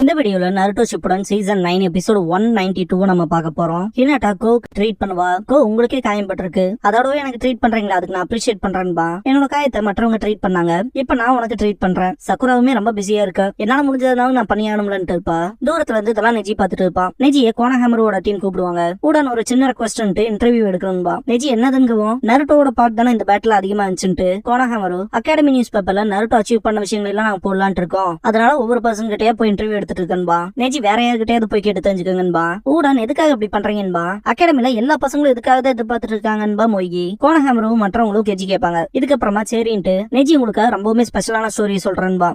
இந்த வீடியோல Naruto Shippuden season 9 episode 192 நம்ம பார்க்க போறோம். ஹினாட்டா கோ ட்ரீட் பண்ணுவா. கோ உங்களுக்கே காயம் பட்டிருக்கு, அதோடவே எனக்கு ட்ரீட் பண்றீங்களா, அதுக்கு நான் அப்ரிஷியேட் பண்றேன்பா. என்னோட காயத்தை மற்றவங்க ட்ரீட் பண்ணாங்க, இப்ப நான் உனக்கு ட்ரீட் பண்றேன். சக்குராவுமே ரொம்ப பிஸியா இருக்க, என்னால முடிஞ்சதுனாலும் நான் பண்ணியானும்லன்ட்டு இருப்பா. தூரத்துல இருந்து இதெல்லாம் நெஜி பாத்துட்டு இருப்பா. நெஜியை கோனஹாமரோட டீம் கூப்பிடுவாங்க. உடன் ஒரு சின்ன ரெக்வஸ்ட் இன்டர்வியூ எடுக்கணும்பா. நெஜி என்னதுங்குவோம், நருட்டோட பார்ட் தானே இந்த பேட்டில் அதிகமா இருந்துச்சுட்டு கோனஹாமரு அகாடமி நியூஸ் பேப்பர்ல நருட்டோ அச்சீவ் பண்ண விஷயங்கள் எல்லாம் நாங்க போடலான் இருக்கோம், அதனால ஒவ்வொரு பர்சன் கிட்டயே போய் இன்டர்வியூ எடுத்துட்டு இருக்கேன்பா. நெஜி வேற யாருக்கிட்டே போய் கேட்டு தெரிஞ்சுக்கங்கன்பா. ஊடன் எதுக்காக இப்படி பண்றீங்கன்பா. அகாடமில எல்லா பசங்களும் எதுக்காக தான் எதிர்பார்த்துட்டு இருக்காங்கன்பா. மொய்கி கோனஹாமரும் மற்றவங்களும் கெஜி கேட்பாங்க. இதுக்கப்புறமா சரின்ட்டு நெஜி உங்களுக்கு ரொம்பவுமே ஸ்பெஷலான ஸ்டோரி சொல்றேன்பா.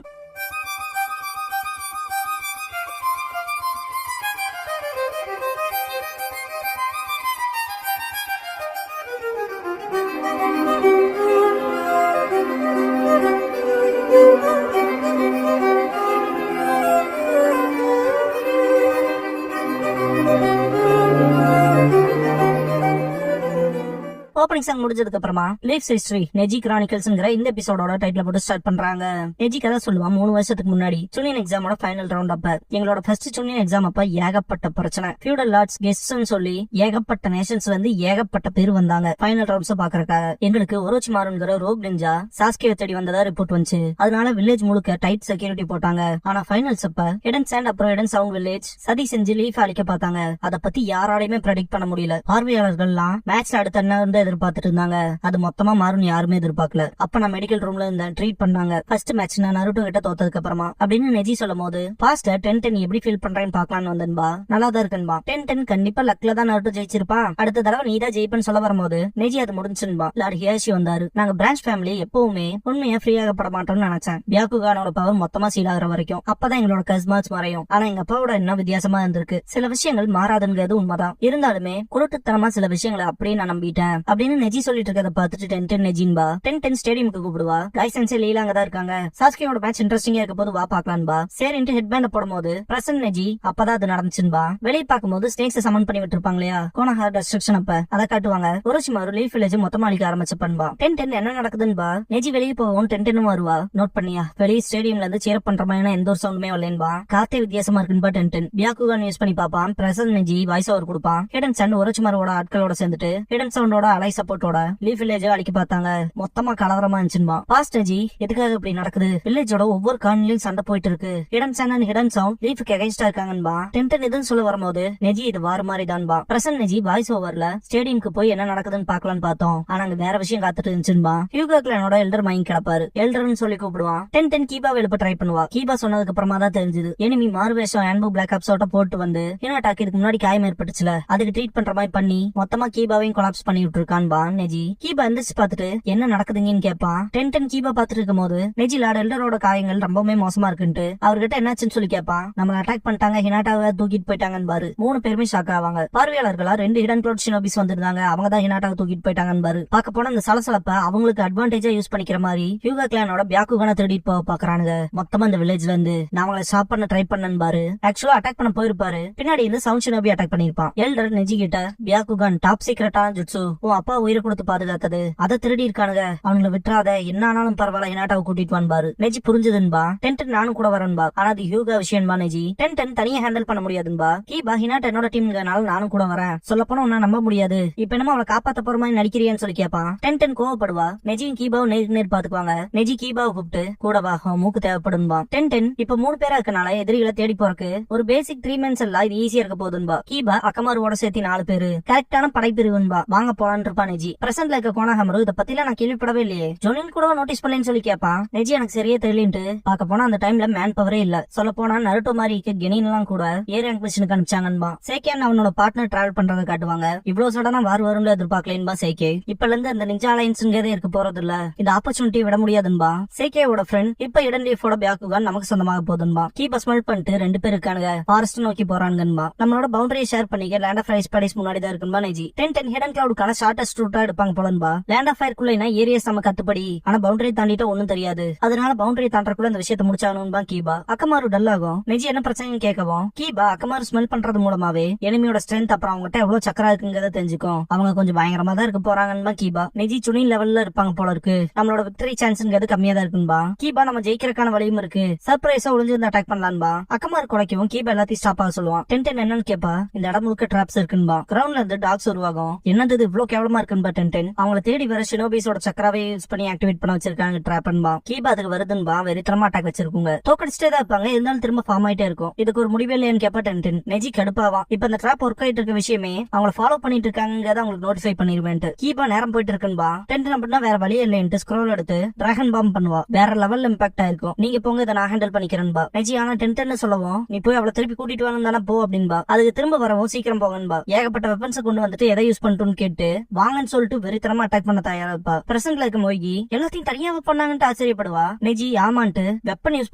ஓப்பனிங் சாங் முடிஞ்சதுக்கு அப்புறமா லேக்ஸ் ஹிஸ்டரி நெஜி கிரானிக்கல்ஸ்ங்கிற இந்த எபிசோடோட டைட்டில் போட்டு ஸ்டார்ட் பண்றாங்க. நெஜி கதை சொல்லுவான், 3 வருஷத்துக்கு முன்னாடி சுனியன் எக்ஸாமோட ஃபைனல் ரவுண்ட் அப்ப எங்களோட ஃபர்ஸ்ட் சுனியன் எக்ஸாம் அப்ப ஏகப்பட்ட பிரச்சனை. ஃபியூடல் லார்ட்ஸ் கெஸ்ட்ஸ் சொல்லி ஏகப்பட்ட நேஷன்ஸ்ல இருந்து ஏகப்பட்ட பேர் வந்தாங்க ஃபைனல் ரவுண்ட்ஸ் பாக்குறதுக்காக. எங்களுக்கு ஒரோச்சிமாருங்கிற ரோக் நிஞ்சா சாஸ்கியை தேடி வந்ததா ரிப்போர்ட் வந்துச்சு. அதனால வில்லேஜ் முழுக்க டைட் செக்யூரிட்டி போட்டாங்க. ஆனா ஃபைனல்ஸ் அப்ப எடன் சாண்ட் அப்புறம் எடன் சவுண்ட் வில்லேஜ் சதி செஞ்சு லீஃப் அழிக்க பார்த்தாங்க. அதை பத்தி யாராலையுமே ப்ரெடிக்ட் பண்ண முடியல. பார்வையாளர்கள்லாம் மேட்ச்ல அடுத்த என்ன எதிர்பார்த்துட்டு இருந்தாங்க, அது மொத்தமா மாறும் யாருமே எதிர்பார்க்கல. அப்ப நான் மெடிக்கல் ரூம்ல இருந்த ட்ரீட் பண்ணாங்க. ஃபர்ஸ்ட் மேட்ச் நான் நருட்டோ கிட்ட தோத்ததுக்கு அப்புறமா அப்படின்னு நெஜி சொல்லும் போது பாஸ்ட் 10-10 எப்படி ஃபீல் பண்றேன்னு பாக்கலான்னு வந்தன்பா. நல்லா தான் இருக்குன்பா. 10-10 கண்டிப்பா லக்ல தான் நருட்டோ ஜெயிச்சிருப்பா, அடுத்த தடவை நீ தான் ஜெயிப்பன்னு சொல்ல வரும்போது நெஜி அது முடிஞ்சுன்பா. லார்ட் ஹியாஷி வந்தாரு. நாங்க பிரான்ச் ஃபேமிலி எப்பவுமே உண்மையா ஃப்ரீயாகப்பட மாட்டோம்னு நினைச்சேன். பியாக்குகானோட பவர் மொத்தமா சீல் ஆகிற வரைக்கும். அப்பதான் எங்களோட கஸ்மாச் மறையும். ஆனா எங்க அப்பாவோட என்ன வித்தியாசமா இருந்திருக்கு. சில விஷயங்கள் மாறாதுங்கிறது உண்மைதான், இருந்தாலுமே குருட்டுத்தனமா சில விஷயங்களை அப்படியே நான் நம்பிட்டேன் அப்படின்னு நெஜி சொல்லிட்டு இருக்கத பார்த்துட்டு 10-10 நெஜின்பா. 10-10 ஸ்டேடியமுக்கு கூப்பிடுவா. லைசன்ஸ் லீலா அங்கதான் இருக்காங்க. சாஸ்கியோட மேட்ச் இன்ட்ரெஸ்டிங்கா இருக்க போது வா பாக்கலான்பா. சரின்ட்டு ஹெட் பேண்ட் போடும்போது பிரசன்ட் நெஜி அப்பதான் அது நடந்துச்சுன்பா. வெளியே பார்க்கும்போது ஸ்னேக்ஸ் சமன் பண்ணி விட்டுருப்பாங்க இல்லையா, கோனஹார் டெஸ்ட்ரக்ஷன் அப்ப அதை காட்டுவாங்க. ஒரோச்சிமாரு லீஃப் வில்லேஜ் மொத்தமா அழிக்க ஆரம்பிச்சப்பன்பா. 10-10 என்ன நடக்குதுன்பா. நெஜி வெளியே போவோம் 10-10 வருவா. நோட் பண்ணியா, வெளியே ஸ்டேடியம்ல இருந்து சேர் பண்ற மாதிரி எந்த ஒரு சவுண்டுமே வரலேன்பா. காத்தே வித்தியாசமா இருக்குன்பா. 10-10 பியாக்குகான் யூஸ் பண்ணி பாப்பான். பிரசன்ட் நெஜி வாய்ஸ் ஓவர் கொடுப்பான். ஹிடன் சவுண்ட் ஒரோச்சிமாரோட ஆட்களோட சேர்ந்துட்டு ஹிடன் சவுண்டோட அலை சப்போர்ட்டோட லீஃப் வில்லேஜ் அழிக்க பார்த்தாங்க. மொத்தமா கலவரமா இருந்துச்சுன்பா. பாஸ்ட் நெஜி எதுக்காக இப்படி நடக்குது, வில்லேஜோட ஒவ்வொரு கார்னர்லயும் சண்டை போயிட்டு இருக்கு. Hidden sun and hidden sound லீஃப்க்கு அகைன்ஸ்டா இருக்காங்கன்பா. 10-10 எதுன்னு சொல்ல வரும்போது நெஜி இது வார மாதிரி தான்பா. பிரசன்ட் நெஜி வாய்ஸ் ஓவர்ல ஸ்டேடியம்க்கு போய் என்ன நடக்குதுன்னு பாக்கலான்னு பார்த்தோம். ஆனா அங்க வேற விஷயம் காத்துட்டு இருந்துச்சுன்பா. ஹியூகோ கிளானோட எல்டர் மைண்ட் கிடப்பாரு. எல்டர்னு சொல்லி கூப்பிடுவான். 10-10 கீபாவை எழுப்ப ட்ரை பண்ணுவா. கீபா சொன்னதுக்கு அப்புறமா தான் தெரிஞ்சது எனிமி மாறுவேஷம் ஆன்பு பிளாக் ஆப்ஸோட போட்டு வந்து ஹினாட்டாக்கு இதுக்கு முன்னாடி காயம் ஏற்பட்டுச்சுல, அதுக்கு ட்ரீட் பண்ற மாதிரி பண்ணி மொத்தமா கீபாவையும் கொலாப்ஸ் பண்ணி விட்டுருக்கான்பா. நெஜி கீபா எந்திரிச்சு பாத்துட்டு என்ன நடக்குதுங்கன்னு கேட்பான். 10-10 கீபா பாத்துட்டு இருக்கும் போது நெஜி லார்ட் எல்டரோட காயங்கள் ரொம்பவே மோசமா இருக்குன்ட்டு அவர்கிட்ட என்னாச்சுன்னு சொல்லி கேட்பான். நம்ம அட்டாக் பண்ணிட்டாங்க, ஹினாட்டாவை தூக்கிட்டு போயிட்டாங்கன்னு பாரு. 3 பேருமே ஷாக் ஆவாங்க. பார்வையாளர்களா 2 ஹிடன் க்ளோட் ஷினோபிஸ் வந்திருந்தாங்க, அவங்க தான் ஹினாட்டாவை தூக்கிட்டு போயிட்டாங்கன்னு பாரு. பார்க்க போனா இந்த சலசலப்ப அவங்களுக்கு அட்வான்டேஜா யூஸ் பண்ணிக்கிற மாதிரி ஹியூகோ கிளானோட பியாக்குகான திருடிட்டு போக பாக்குறானுங்க. மொத்தமா இந்த வில்லேஜ்ல இருந்து நான் அவங்களை ஸ்டாப் பண்ண ட்ரை பண்ணன்னு பாரு. ஆக்சுவலா அட்டாக் பண்ண போயிருப்பாரு, பின்னாடி இருந்து சவுண்ட் ஷினோபி அட்டாக் பண்ணிருப்பான். எல்டர் நெஜி கிட்ட பியாக்குகான் டாப் சீக்ரெட்டான ஜுட்சு உன் அப்பா உயிரை கொடுத்து பாதுகாத்தது, அதை திருடி இருக்கானுங்க, அவங்களை விட்டுறாத, என்ன ஆனாலும் பரவாயில்ல ஹினாட்டாவை கூட்டிட்டு வான்பாரு. நெஜி புரிஞ்சதுன்பா. 10-10 நானும் கூட வரன்பா, ஆனா அது ஹியூகா விஷயம்பா. நெஜி 10-10 தனியா ஹேண்டில் பண்ண முடியாதுன்பா. கீபா ஹினாட்டா என்னோட டீம்னால நானும் கூட வரேன், சொல்ல போனா உன்ன நம்ப முடியாது, இப்ப என்னமோ அவளை காப்பாத்த போற மாதிரி நடிக்கிறியான்னு சொல்லி கேட்பான். 10-10 கோவப்படுவா. நெஜியும் கீபாவும் நேர் பாத்துக்குவாங்க. நெஜி கீபாவை கூப்பிட்டு கூட வா, மூக்கு தேவைப்படும்பா. 10-10 இப்ப 3 பேரா இருக்கனால எதிரிகளை தேடி போறக்கு ஒரு பேசிக் 3 மென்ஸ் எல்லாம் இது ஈஸியா இருக்க போதுன்பா. கீபா அக்கமாரோட சேர்த்து 4 பேரு கரெக்டான படைப்பிரிவுன்பா. வாங்க போலான்னு இருப்பா. நெஜி பிரசன்ட்ல இருக்க கோனஹாமரு இதை பத்திலாம் நான் கேள்விப்படவே இல்லையே, ஜொனின் கூட நோட்டீஸ் பண்ணலன்னு சொல்லி கேட்பான். நெஜி எனக்கு சரியா தெரியலன்ட்டு பார்க்க போனா அந்த டைம்ல மேன் பவரே இல்ல. சொல்ல போனா நருட்டோ மாதிரி கெனின் எல்லாம் கூட ஏர் ரேங்க் மிஷனுக்கு அனுப்பிச்சாங்கன்பா. சேக்கியான் அவனோட பார்ட்னர் டிராவல் பண்றதை காட்டுவாங்க. இவ்வளவு சடனா வரும்ல எதிர்பார்க்கலன்பா. சேக்கே இப்பல இருந்து அந்த நிஞ்சா அலைன்ஸ்ங்கிறதே இருக்க போறது இல்ல, இந்த ஆப்பர்ச்சுனிட்டி விட முடியாதுன்பா. சேக்கேவோட ஃப்ரெண்ட் இப்ப இடன் லீஃபோட பியாக்குகான் நமக்கு சொந்தமாக போதுன்பா. கீபா ஸ்மெல் பண்ணிட்டு 2 பேர் இருக்கானுங்க, ஃபாரஸ்ட் நோக்கி போறானுங்கன்பா. நம்மளோட பவுண்டரியை ஷேர் பண்ணிக்க லேண்ட் ஆஃப் ரைஸ் படைஸ் முன்னாடி தான் இருக்குன்பா. நெஜி 10-10 ஹிடன் கிளவுடுக்கான ஷார்ட் ஷார்டஸ்ட் ரூட்டா எடுப்பாங்க போலன்பா. லேண்ட் ஆஃப் ஃபயர்க்குள்ள ஏரியாஸ் நம்ம கத்துப்படி, ஆனா பவுண்டரி தாண்டிட்டு ஒண்ணும் தெரியாது. அதனால பவுண்டரி தாண்டறக்குள்ள இந்த விஷயத்தை முடிச்சாகணும்பா கீபா. அக்கமாரு டல் ஆகும். நெஜி என்ன பிரச்சனைன்னு கேட்கவும் கீபா அக்கமாரு ஸ்மெல் பண்றது மூலமாவே எனிமியோட ஸ்ட்ரென்த் அப்புறம் அவங்ககிட்ட எவ்வளவு சக்கரா இருக்குங்கிறத தெரிஞ்சுக்கும். அவங்க கொஞ்சம் பயங்கரமா தான் இருக்க போறாங்கன்னு கீபா. நெஜி சுனி லெவல்ல இருப்பாங்க போல இருக்கு. நம்மளோட விக்டரி சான்ஸ்ங்கிறது கம்மியா தான் இருக்குன்பா. கீபா நம்ம ஜெயிக்கிறதுக்கான வழியும் இருக்கு. சர்ப்ரைஸா ஒளிஞ்சு வந்து அட்டாக் பண்ணலான்பா. அக்கமாரு குலைக்கவும் கீபா எல்லாத்தையும் ஸ்டாப் ஆக சொல்லுவான். டென்டென் என்னன்னு கேப்பா. இந்த இடம் முழுக்க ட்ராப்ஸ் இருக்குன்பா. கிரவுண்ட்ல இருந்து டாக்ஸ் உருவாகும். என்னது இது இவ்வளவு கேவலமா இருக்குன்பா. டென்டென் அவங்கள தேடி வர ஷினோபிஸோட சக்கராவே யூஸ் பண்ணி ஆக்டிவேட் பண்ண வச்சிருக்காங்க ட்ராப்ன்பா. கீபா அதுக்கு வருதுன்பா. வெறித்தனமா அட்டாக் வச்சிருக்குங்க. தோக்கடிச்சிட்டே தான் இருப்பாங்க, இருந்தாலும் திரும்ப ஃபார்ம் ஆயிட்டே இருக்கும். இதுக்கு ஒரு முடிவே இல்லையான்னு கேப்பா டென்டென். நெஜி கடுப்பாவான். இப்ப இந்த ட்ராப் ஒர்க் ஆயிட்டு இருக்க விஷயமே அவங்கள ஃபாலோ பண்ணிட்டு இருக்காங்க அவங்களுக்கு நோட்டிஃபை பண்ணிருவேன்ட்டு. கீபா நேரம் போயிட்டு இருக்குன்பா. டென்டென் அப்படின்னா வேற வழியே இல்லைன்ட்டு ஸ்க்ரோல் எடுத்து டிராகன் பாம் பண்ணுவா. வேற லெவல்ல இம்பாக்ட் ஆயிருக்கும். நீங்க போங்க, இதை நான் ஹேண்டில் பண்ணிக்கிறேன்பா. நெஜி ஆனா டென்டென் சொல்லவும் நீ போய் அவளை திருப்பி கூட்டிட்டு வரணும் தானே போ அப்படின்பா. அதுக்கு திரும்ப வரவும் சீக்கிரம் போகன்பா. ஏகப்பட்ட வெப்பன்ஸ் கொண்டு வந்துட்டு எதை யூஸ் பண்ணிட்டுன்னு கேட்டு வாங்கன்னு சொல்லிட்டு வெறித்தனமா அட்டாக் பண்ண தயாரா இருப்பா. பிரசன்ட்ல இருக்க மொய்கி எல்லாத்தையும் தனியா பண்ணாங்கன்னு ஆச்சரியப்படுவா. நெஜி ஆமான்ட்டு வெப்பன் யூஸ்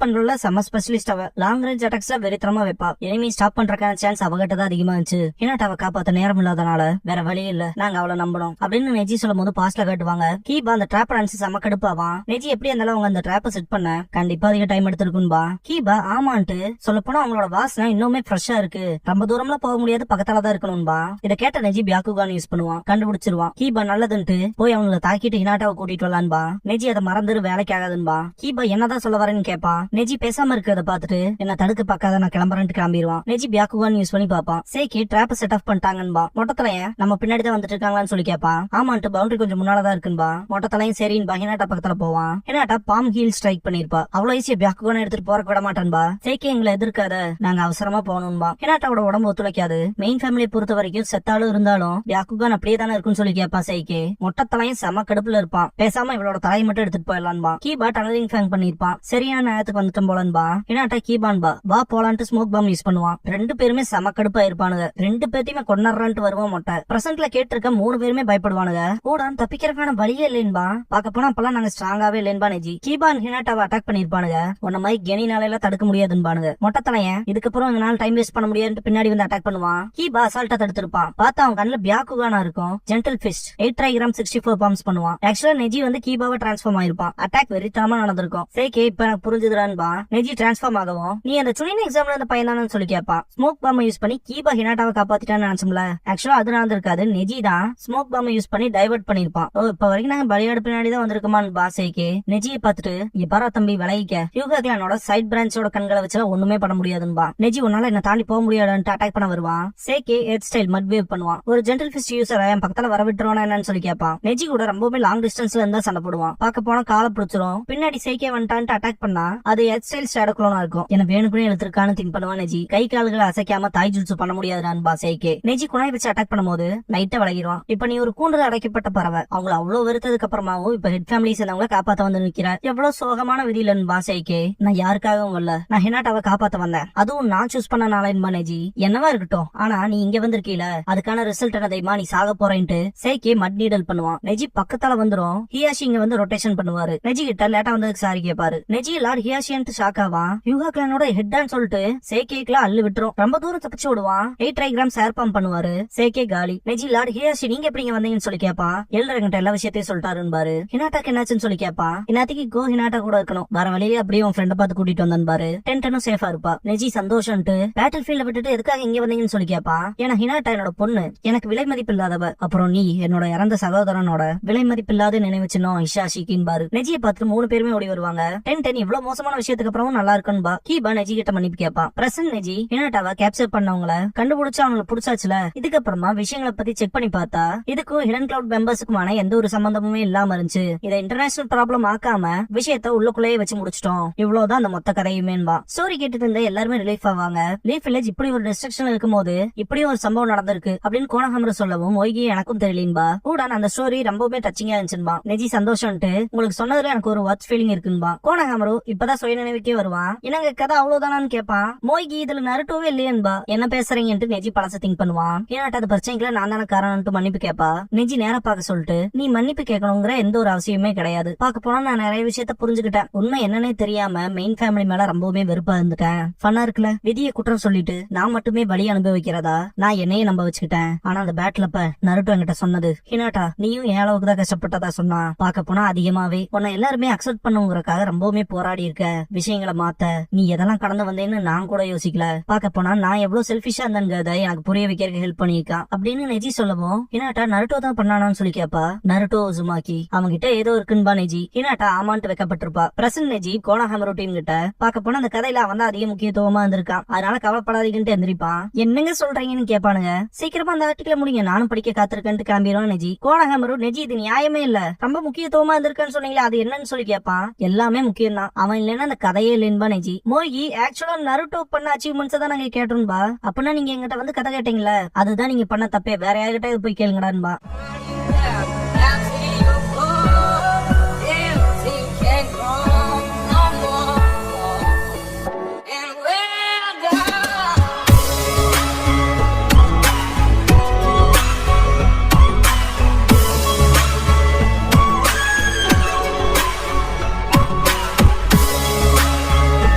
பண்றதுல செம ஸ்பெஷலிஸ்ட் அவ. லாங் ரேஞ்ச் அட்டாக்ஸ்ல வெறித்தனமா வைப்பா. எனிமி ஸ்டாப் பண்றதுக்கான சான்ஸ் அவகிட்ட தான் அதிகமா இருந்துச்சு. ஹினாட்டாவை காப்பாத்த நேரம் இல்லாதனால வேற வழி இல்ல, நாங்க அவளை நம்பணும் அப்படின்னு நெஜி சொல்லும் போது பாஸ்ட்ல காட்டுவாங்க. கீபா அந்த ட்ராப் அடிச்சு செம கடுப்பாவான். நெஜி எப்படி இருந்தாலும் அவங்க அந்த ட்ராப்பை செட் பண்ண கண்டிப்பா அதிக டைம் எடுத்திருக்கும்பா. கீபா ஆமான்ட்டு சொல்ல போனா அவங்களோட வாசனை இன்னுமே ஃப்ரெஷ்ஷா இருக்கு. ரொம்ப தூரம்ல போக முடியாது, பக்கத்தால தான் இருக்கணும்பா. இத கேட்ட நெஜி பியாக்குகான் யூஸ் பண்ணுவான். கண்டுபிடிச்சிருவான். கீபா நல்லதுன்ட்டு போய் அவங்கள தாக்கிட்டு ஹினாட்டாவை கூட்டிட்டு வரலான்பா. நெஜி அதை மறந்துரு வேலைக்கு ஆகாதுன்பா. கீபா என்னதான் சொல்ல வரேன்னு கேப்பான். நெஜி பேசாம இருக்கிறத பாத்துட்டு என்ன தடுக்க பாக்காத, நான் கிளம்புறேன்ட்டு கிளம்பிடுவான். நெஜி பியாக்குகான் யூஸ் பண்ணி பாப்பான். சேக்கி ட்ராப் செட் ஆஃப் பண்ணிட்டாங்கன்பா. மொட்டத்தலையன் நம்ம பின்னாடி தான் வந்துட்டு இருக்காங்களான்னு சொல்லி கேப்பான். ஆமான்ட்டு பவுண்டரி கொஞ்சம் முன்னாலதான் இருக்குன்பா. மொட்டத்தலையும் சரின்னு ஹினாட்டா பக்கத்துல போவான். ஹினாட்டா பாம் ஹீல் ஸ்ட்ரைக் பண்ணிருப்பா. அவ்வளவு ஈஸியா பியாக்குகான் எடுத்துட்டு போற விட மாட்டான்பா. சேக்கி எங்களை எதிர்க்காத, நாங்க அவசரமா போகணும்பா. ஹினாட்டாவோட உடம்பு ஒத்துழைக்காது. மெயின் ஃபேமிலியை பொறுத்த வரைக்கும் செத்தாலும் இருந்தாலும் பியாக்குகான் அப்படியே தானே இருக்குன்னு சொல்லி கேப்பா. சேக்கி மொட்டத்தலையும் செம கடுப்புல இருப்பான். பேசாம இவளோட தலையை மட்டும் எடுத்துட்டு போயிடலான்பா. கீபா டனலிங் ஃபேங் பண்ணிருப்பான். சரியான நேரத்துக்கு வந்துட்டோம் போலன்பா. ஹினாட்டா கீபான்பா வா போலான்ட்டு ஸ்மோக் பாம் யூஸ் பண்ணுவான். ரெண்டு பேருமே செம கடுப்பா இருப்பானுங்க. ரெண்டு பேர்த்தையுமே கொண்டாடுறான்ட்டு வருவான் மொட்டை. பிரசன்ட்ல கேட்டிருக்க 3 பேருமே பயப்படுவானுங்க. கூடான் தப்பிக்கிறதுக்கான வழியே இல்லைன்பா. பாக்க போனா அப்பெல்லாம் நாங்க ஸ்ட்ராங்காவே இல்லைன்பா. Neji கீபான் ஹினாட்டாவை attack பண்ணிருப்பானுங்க. உன்ன மாதிரி கெனினால தடுக்க முடியாதுன்பானுங்க. மொட்டத்தலையன் இதுக்கப்புறம் எங்கனால டைம் வேஸ்ட் பண்ண முடியாதுன்னு பின்னாடி வந்து அட்டாக் பண்ணுவான். கீபா அசால்ட்டா தடுத்திருப்பான். பார்த்தா அவன் கண்ணுல பியாக்குகானா இருக்கும். ஜென்டல் ஃபிஸ்ட் 8 ட்ரைகிராம் 64 பாம்ஸ் பண்ணுவான். ஆக்சுவலா நெஜி வந்து கீபாவை டிரான்ஸ்ஃபார்ம் ஆயிருப்பான். அட்டாக் வெறித்தனமா நடந்திருக்கும். சேகே இப்ப எனக்கு புரிஞ்சுதுறான்பா. நெஜி டிரான்ஸ்ஃபார்ம் ஆகவும் நீ அந்த சுனின் எக்ஸாம்ல அந்த பையன் தானு சொல்லி கேட்பான். ஸ்மோக் பாம் யூஸ் பண்ணி கீபா ஹினாட்டாவை காப்பாத்திட்டான்னு நினைச்சோம்ல. ஆக்சுவலா அது நடந்திருக்காது. நெஜி தான் ஸ்மோக் பாம் யூஸ் பண்ணி டைவர்ட் பண்ணிருப்பான். இப்ப வரைக்கும் நாங்க பலியாடு பின்னாடி தான் வந்திருக்குமான்னு சேகே நெஜியை பார்த்துட்டு இங்க பாரா தம்பி விளையிக்க ஹியூகா கிளானோட சைட் பிரான்ச்சோட கண்களை வச்சு ஒண்ணுமே பண்ண முடியாதுன்பா. நெஜி உன்னால என்ன தாண்டி போக முடியாதுன்னு அட்டாக் பண்ண வருவான். சேகே ஹெட் ஸ்டைல் மட் வேவ் பண்ணுவான். ஒரு ஜென்டல் ஃபிஸ்ட் யூசரை என் பக்கத்துல வர விட்டுருவானா என்னன்னு சொல்லி கேட்பான். நெஜி கூட ரொம்பவே லாங் டிஸ்டன்ஸ்ல இருந்தா சண்டை போடுவான். பாக்க போனா காலை பிடிச்சிரும். பின்னாடி சேகே வந்துட்டான்ட்டு அட்டாக் பண்ணா அது ஹெட் ஸ்டைல் ஸ்டாடக்லோனா இருக்கும். என்ன வேணுக்குனே எழுத்திருக்கான்னு திங்க் பண்ணுவான். நெஜி கை கால்களை அசைக்காம தாய் ஜுட்சு பண்ண முடியாதுடான்பா சேகே. நெஜி குணாய் வச்சு அட்டாக் பண்ணும்போது லைட்டா விலகிடுவான். இப்ப நீ ஒரு கூண்டுல அடைக்கப்பட்ட பறவை. அவங்கள அவ்வளவு வெறுத்ததுக்கு அப்புறமாவும் இப்ப ஹெட் ஃபேமிலி சேர்ந்தவங்கள காப்பாத்த வந்து நிக்கிற எவ்வளவு சோகமான விதியிலன்பா சேகே. நான் யாருக்காகவும் வரல, நான் ஹினாட்டாவை காப்பாத்த வந்தேன். அதுவும் நான் சூஸ் பண்ணனாலன்பா. நெஜி என்னவா இருக்கட்டும், ஆனா நீ இங்க வந்திருக்கீல அதுக்கான ரிசல்ட் என்ன தெரியுமா, நீ சாக போறேன்ட்டு சேகே மட் நீடல் பண்ணுவான். நெஜி பக்கத்தால வந்துரும். ஹியாஷி இங்க வந்து ரொட்டேஷன் பண்ணுவாரு. நெஜி கிட்ட லேட்டா வந்ததுக்கு சாரி கேப்பாரு. நெஜி லார்ட் ஹியாஷின்ட்டு ஷாக் ஆவான். யூகா கிளானோட ஹெட்டான்னு சொல்லிட்டு சேகேக்குலாம் அள்ளு விட்டுரும். ரொம்ப தூரம் தப்பிச்சு விடுவான். 8 ட்ரைகிராம் ஷேர் பம்ப் பண்ணுவாரு. சேகே காலி. நெஜி லார்ட் ஹியாஷி நீங்க எப்படி வந்தீங்கன்னு சொல்லி கேப்பான். எல்டர்கிட்ட எல்லா விஷயத்தையும் சொல்லிட்டாருன்னு. ஹினாட்டாக்கு என்னாச்சுன்னு சொல்லி கேப்பான். இன்னாத்திக்கு கோ ஹினாட்டா கூட இருக்கணும், வர வழியே அப்படியே உன் ஃப்ரெண்ட பார்த்து கூட்டிட்டு வந்தாரு. டென்டனும் சேஃபா இருப்பா. நெஜி சந்தோஷம்ட்டு பேட்டில் ஃபீல்ட விட்டுட்டு எதுக்காக இங்க வந்தீங்கன்னு சொல்லி கேப்பான். ஏன்னா ஹினாட்டா என்னோட பொண்ணு, எனக்கு விலை மதிப்பு இல்லாதவ. அப்புறம் நீ என்னோட இறந்த சகோதரனோட விலை மதிப்பு இல்லாத நினைவு சின்னம் இஷாஷிக்கின் பாரு. நெஜியை பார்த்து 3 பேருமே ஓடி வருவாங்க. டென்டன் இவ்வளவு மோசமான விஷயத்துக்கு அப்புறம் நல்லா இருக்குன்பா. கீபா நெஜி கிட்ட மன்னிப்பு கேப்பான். பிரசன்ட் நெஜி ஹினாட்டாவை கேப்சர் பண்ணவங்கள கண்டுபிடிச்சு அவங்களை புடிச்சாச்சுல. இதுக்கப்புறமா விஷயங்களை பத்தி செக் பண்ணி பார்த்தா இதுக்கும் ஹிடன் கிளவுட் மெம்பர்ஸுக்குமான எந்த ஒரு சம்பந்தமுமே இல்லாம இருந்துச்சு. இதை இன்டர்நேஷனல் ப்ராப்ளம் ஆக்காம விஷயத்த உள்ளுக்குள்ளேயே வச்சு முடிச்சிட்டோம். இவ்வளவுதான் அந்த மொத்த கதையுமேன்பா. ஸ்டோரி கேட்டுட்டு இருந்த எல்லாருமே ரிலீஃப் ஆவாங்க. லீஃப் வில்லேஜ் இப்படி ஒரு டிஸ்ட்ரக்ஷன் இருக்கும் போது இப்படி ஒரு சம்பவம் நடந்திருக்கு அப்படின்னு கோனஹாமர் சொல்லவும் ஒய்கி எனக்கும் தெரியலன்பா. கூடான் அந்த ஸ்டோரி ரொம்பவே டச்சிங்கா இருந்துச்சுன்பா. நெஜி சந்தோஷம்ட்டு உங்களுக்கு சொன்னதுல எனக்கு ஒரு வாட்ச் ஃபீலிங் இருக்குன்பா. கோனஹாமரு இப்பதான் சுய நினைவுக்கே வருவான். என்னங்க கதை அவ்வளவுதானான்னு கேட்பான். மோய்கி இதுல நருட்டோவே இல்லையன்பா. என்ன பேசுறீங்கன்ட்டு நெஜி பழச திங்க் பண்ணுவான். ஏன்னாட்ட அது பிரச்சனைக்குள்ள நான் தானே காரணம்ட்டு மன்னிப்பு கேப்பா. நெஜி நேரா பார்க்க சொல்லிட்டு நீ மன்னிப்பு கேட்கணுங்கிற எந்த ஒரு அவசியமே கிடையாது. பார்க்க போனா நான் நிறைய விஷயத்த புரிஞ்சுக்கிட்டேன். உண்மை என்னன்னே தெரியாம மெயின் ஃபேமிலி மேல ரொம்பவுமே வெறுப்பா இருந்துட்டேன். ஃபன்னா இருக்குல்ல, விதியை குற்றம் சொல்லிட்டு நான் மட்டுமே வழி அனுபவிக்கிறதா நான் என்னையே நம்ப வச்சுக்கிட்டேன். ஆனா அந்த பேட்லப்ப நருட்டோ என்கிட்ட சொன்னது. ஹினாட்டா நீயும் என் அளவுக்கு தான் கஷ்டப்பட்டதா சொன்னா, பாக்க போனா அதிகமாவே. உன்னை எல்லாருமே அக்செப்ட் பண்ணுங்கிறதுக்காக ரொம்பவுமே போராடி இருக்க. விஷயங்களை மாத்த நீ எதெல்லாம் கடந்து வந்தேன்னு நான் கூட யோசிக்கல. பாக்க போனா நான் எவ்வளவு செல்ஃபிஷா இருந்தேங்கிறத எனக்கு புரிய வைக்கிறதுக்கு ஹெல்ப் பண்ணிருக்கான் அப்படின்னு நெஜி சொல்லவும், ஹினாட்டா நருட்டோ தான் பண்ணானான்னு சொல்லி கேப்பா. நருட்டோ உசுமாக்கி அவங்கிட்ட ஏதோ இருக்குன்பா நெஜி. ஹினாட்டா ஆமான்ட்டு வைக்கப்பட்டிருப்பா. பிரசன்ட் நெஜி கோனாஹாமரு டீம் கிட்ட பாக்க போனா அந்த கதையில அவன் தான் அதிக முக்கியத்துவமா இருந்திருக்கான், அதனால கவலைப்படாதீங்கன்னு எந்திரிப்பான். என்னங்க சொல்றீங்கன்னு கேப்பானுங்க. சீக்கிரமா அந்த ஆர்டிக்கல முடிங்க, நானும் படிக்க காத்திருக்கேன்ட்டு கிளம்பிடுவான் நெஜி. கோனாஹாமரு நெஜி இது நியாயமே இல்ல, ரொம்ப முக்கியத்துவமா இருந்திருக்கான்னு சொன்னீங்களா, அது என்னன்னு சொல்லி கேட்பான். எல்லாமே முக்கியம் தான், அவன் இல்லைன்னா அந்த கதையே இல்லைன்பா நெஜி. மோகி ஆக்சுவலா நருட்டோ பண்ண அச்சீவ்மெண்ட்ஸ் தான் நாங்க கேட்டோம்பா. அப்படின்னா நீங்க எங்கிட்ட வந்து கதை கேட்டீங்களா, அதுதான் நீங்க பண்ண தப்பே, வேற யார்கிட்ட போய் கேளுங்கடான்பா.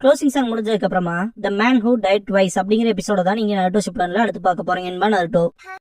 க்ளோசிங் சாங் முடிஞ்சதுக்கு அப்புறமா the man who tight twice அப்படிங்கிற எபிசோட தான் நீங்க நருட்டோ ஷிப்டன்ல அடுத்து பார்க்க போறீங்க. நருட்டோ